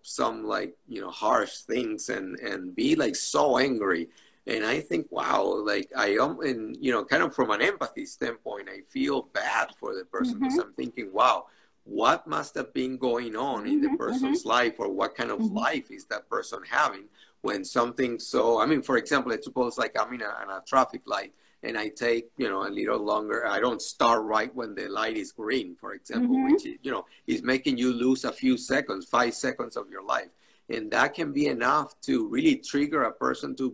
some, like, you know, harsh things and be like so angry. And I think, wow, like I am, and, you know, kind of from an empathy standpoint, I feel bad for the person, because I'm thinking, wow, what must have been going on in the person's life, or what kind of life is that person having when something so, I mean, for example, let's suppose like I'm in a traffic light, and I take, you know, a little longer. I don't start right when the light is green, for example, which, you know, is making you lose a few seconds, 5 seconds of your life. And that can be enough to really trigger a person to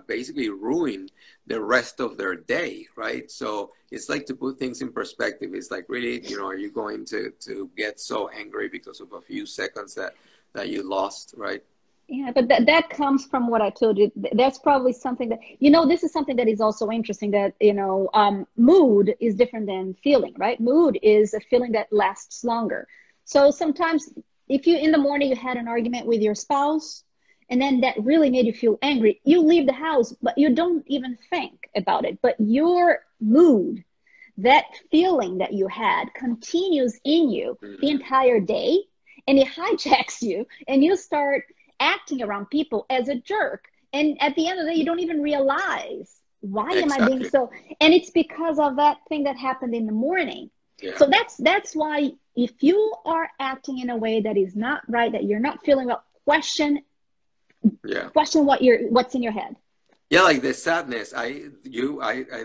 basically ruin the rest of their day, right? So it's like, to put things in perspective, it's like, really, you know, are you going to get so angry because of a few seconds that you lost, right? Yeah, but that comes from what I told you. That's probably something that, you know, this is something that is also interesting, that, you know, mood is different than feeling, right? Mood is a feeling that lasts longer. So sometimes if you, in the morning, you had an argument with your spouse, and then that really made you feel angry, you leave the house, but you don't even think about it. But your mood, that feeling that you had, continues in you the entire day, and it hijacks you, and you start acting around people as a jerk. And at the end of the day, you don't even realize, why am I being so? And it's because of that thing that happened in the morning. Yeah. So that's why, if you are acting in a way that is not right, that you're not feeling well, question what's in your head. Yeah, like the sadness. I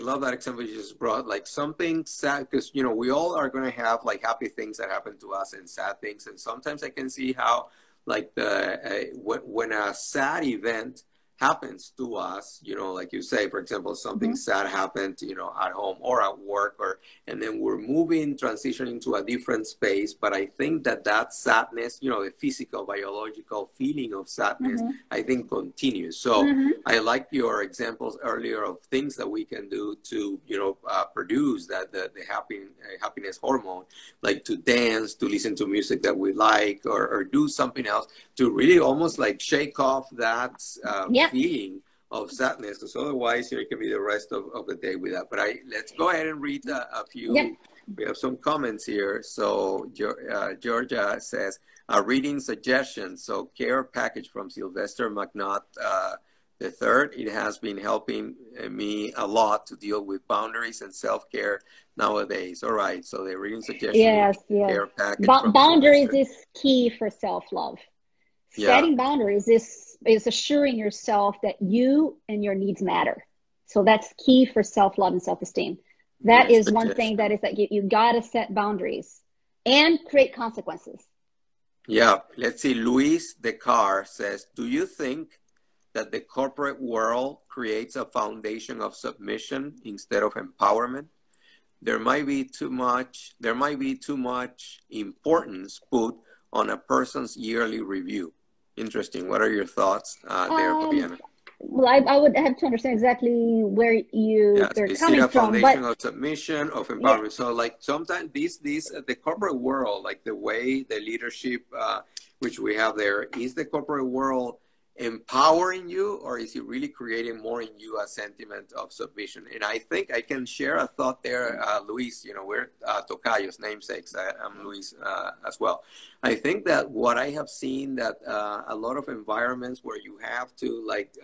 love that example you just brought. Like something sad, because, you know, we all are going to have like happy things that happen to us and sad things, and sometimes I can see how, like, when a sad event happens to us, you know, like you say, for example, something sad happened, you know, at home or at work, or, and then we're moving, transitioning to a different space. But I think that that sadness, you know, the physical, biological feeling of sadness, I think continues. So I like your examples earlier of things that we can do to, you know, produce that the happiness hormone, like to dance, to listen to music that we like, or do something else to really almost like shake off that feeling of sadness, because otherwise, you know, it can be the rest of the day with that. But let's go ahead and read a few. We have some comments here. So Georgia says, reading suggestions. So care package from Sylvester McNaught the third. It has been helping me a lot to deal with boundaries and self-care nowadays. All right. So the reading suggestion. Yes. Care package from boundaries Sylvester. is key for self-love. Setting boundaries is assuring yourself that you and your needs matter. So that's key for self-love and self-esteem. That is one thing that is that you got to set boundaries and create consequences. Yeah. Let's see. Luis Decar says, do you think that the corporate world creates a foundation of submission instead of empowerment? There might be too much importance put on a person's yearly review. Interesting. What are your thoughts there, Fabiana? Well, I would have to understand exactly where they're coming from. Foundation of submission, of empowerment. So, like sometimes the corporate world, like the way the leadership, which we have there, is the corporate world empowering you, or is it really creating more in you a sentiment of submission? And I think I can share a thought there, Luis. You know, we're Tocayos, namesakes. I'm Luis as well. I think that what I have seen that a lot of environments where you have to like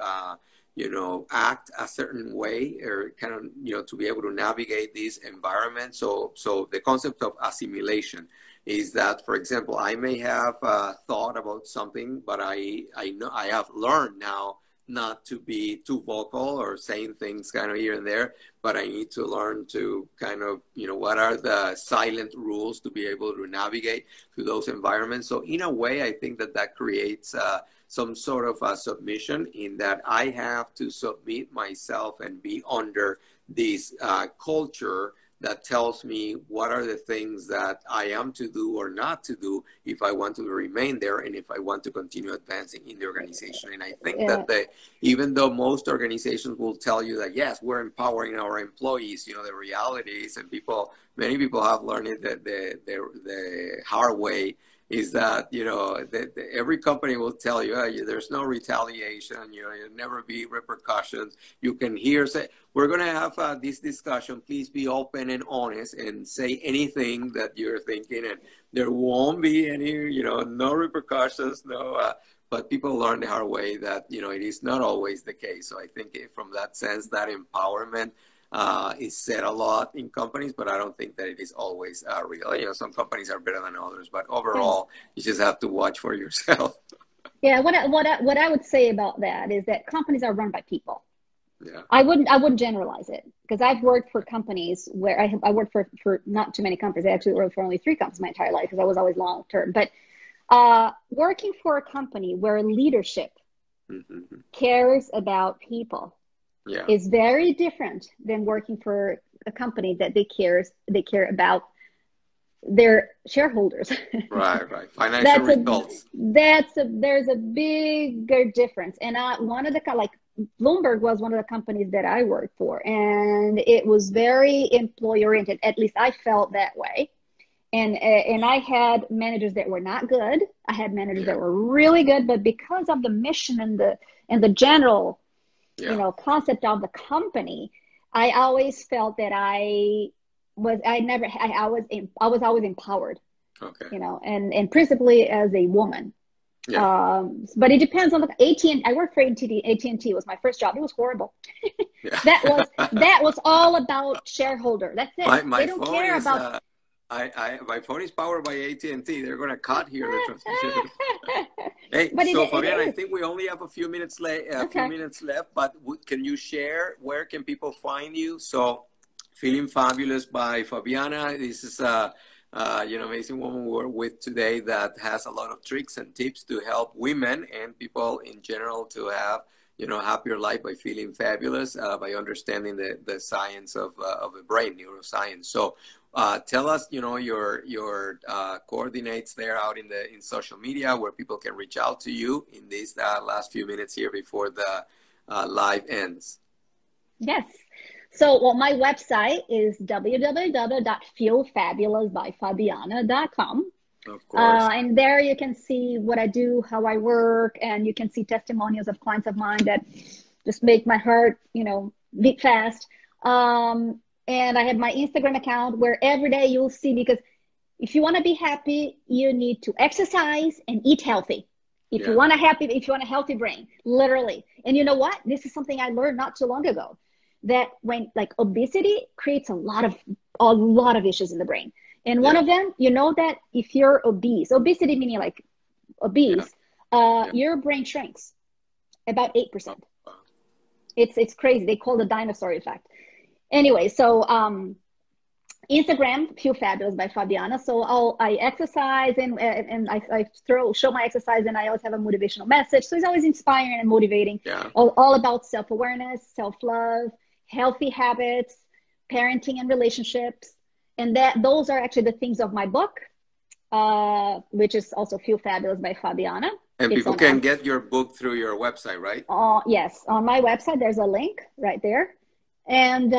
you know, act a certain way, or kind of, you know, to be able to navigate this environment. So the concept of assimilation is that, for example, I may have thought about something, but I know I have learned now not to be too vocal or saying things kind of here and there, but I need to learn to kind of, you know, what are the silent rules to be able to navigate through those environments. So in a way, I think that creates some sort of a submission, in that I have to submit myself and be under this culture that tells me what are the things that I am to do or not to do if I want to remain there and if I want to continue advancing in the organization. And I think that even though most organizations will tell you that, yes, we're empowering our employees, you know, the reality is, and many people have learned it the hard way, is that, you know, every company will tell you, there's no retaliation, you know, there'll never be repercussions. You can say, we're going to have this discussion. Please be open and honest and say anything that you're thinking, and there won't be any, you know, no repercussions, but people learn the hard way that, you know, it is not always the case. So I think from that sense, that empowerment is said a lot in companies, but I don't think that it is always real. You know, some companies are better than others, but overall, you just have to watch for yourself. Yeah, what I would say about that is that companies are run by people. Yeah, I wouldn't generalize it, because I've worked for companies where I worked for not too many companies. I actually worked for only 3 companies my entire life, because I was always long term. But working for a company where leadership cares about people is very different than working for a company that they care about their shareholders. Right. Financial results. There's a bigger difference. And Bloomberg was one of the companies that I worked for, and it was very employee oriented. At least I felt that way. And I had managers that were not good. I had managers that were really good, but because of the mission and the general you know, concept of the company, I always felt that I was always empowered. Okay. You know, and principally as a woman. Yeah. But it depends on the AT&T. I worked for AT&T. AT&T was my first job. It was horrible. that was all about shareholder. That's it. They don't care about. My phone is powered by AT&T. They're going to cut here the transmission. Hey, so Fabiana, I think we only have a few minutes left, but can you share where can people find you? So, Feeling Fabulous by Fabiana. This is amazing woman we're with today that has a lot of tricks and tips to help women and people in general to have, you know, happier life by feeling fabulous, by understanding the science of the brain, neuroscience. So tell us, you know, your coordinates there out in social media where people can reach out to you in these last few minutes here before the live ends. Yes. So, well, my website is www.feelfabulousbyfabiana.com. Of course. And there you can see what I do, how I work, and you can see testimonials of clients of mine that just make my heart, you know, beat fast. And I have my Instagram account where every day you'll see, because if you want to be happy, you need to exercise and eat healthy. If you want a healthy brain, literally. And you know what? This is something I learned not too long ago, that when like obesity creates a lot of issues in the brain. And one of them, you know, that if you're obesity meaning like obese, your brain shrinks about 8%. It's crazy. They call it the dinosaur effect. Anyway, so Instagram, Feel Fabulous by Fabiana. So I exercise and I show my exercise, and I always have a motivational message. So it's always inspiring and motivating. Yeah. All about self-awareness, self-love, healthy habits, parenting and relationships. And those are actually the things of my book, which is also Feel Fabulous by Fabiana. And people can get your book through your website, right? Yes. On my website, there's a link right there. And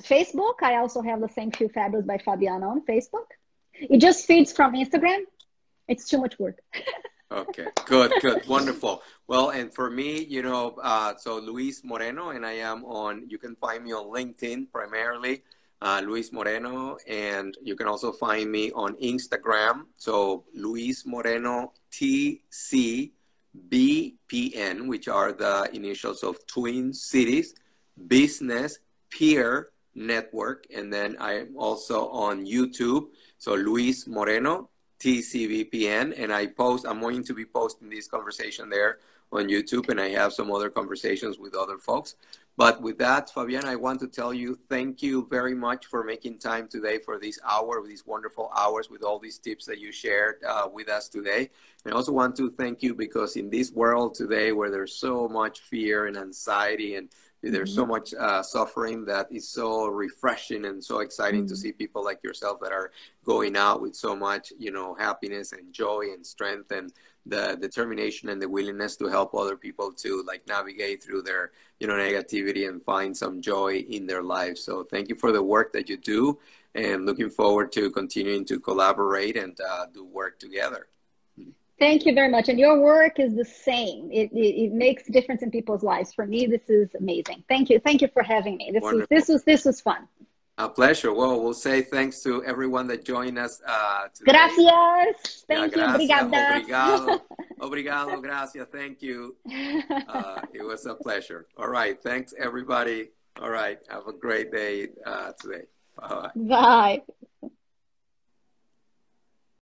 Facebook, I also have the same Feel Fabulous by Fabiana on Facebook. It just feeds from Instagram. It's too much work. Okay, good, wonderful. Well, and for me, you know, so Luis Moreno, and I am you can find me on LinkedIn primarily. Luis Moreno, and you can also find me on Instagram. So Luis Moreno TCBPN, which are the initials of Twin Cities Business Peer Network. And then I'm also on YouTube. So Luis Moreno TCBPN, and I'm going to be posting this conversation there on YouTube, and I have some other conversations with other folks. But with that, Fabiana, I want to tell you, thank you very much for making time today for this hour, these wonderful hours with all these tips that you shared with us today. And I also want to thank you because in this world today where there's so much fear and anxiety and there's so much suffering, that is so refreshing and so exciting to see people like yourself that are going out with so much, you know, happiness and joy and strength and the determination and the willingness to help other people to like navigate through their, you know, negativity and find some joy in their lives. So thank you for the work that you do, and looking forward to continuing to collaborate and do work together. Thank you very much. And your work is the same. It makes a difference in people's lives. For me, this is amazing. Thank you. Thank you for having me. This was fun. A pleasure. Well, we'll say thanks to everyone that joined us today. Gracias. Thank you. Obrigada. Obrigado. Gracias. Thank you. It was a pleasure. All right. Thanks, everybody. All right. Have a great day today. Bye-bye. Bye.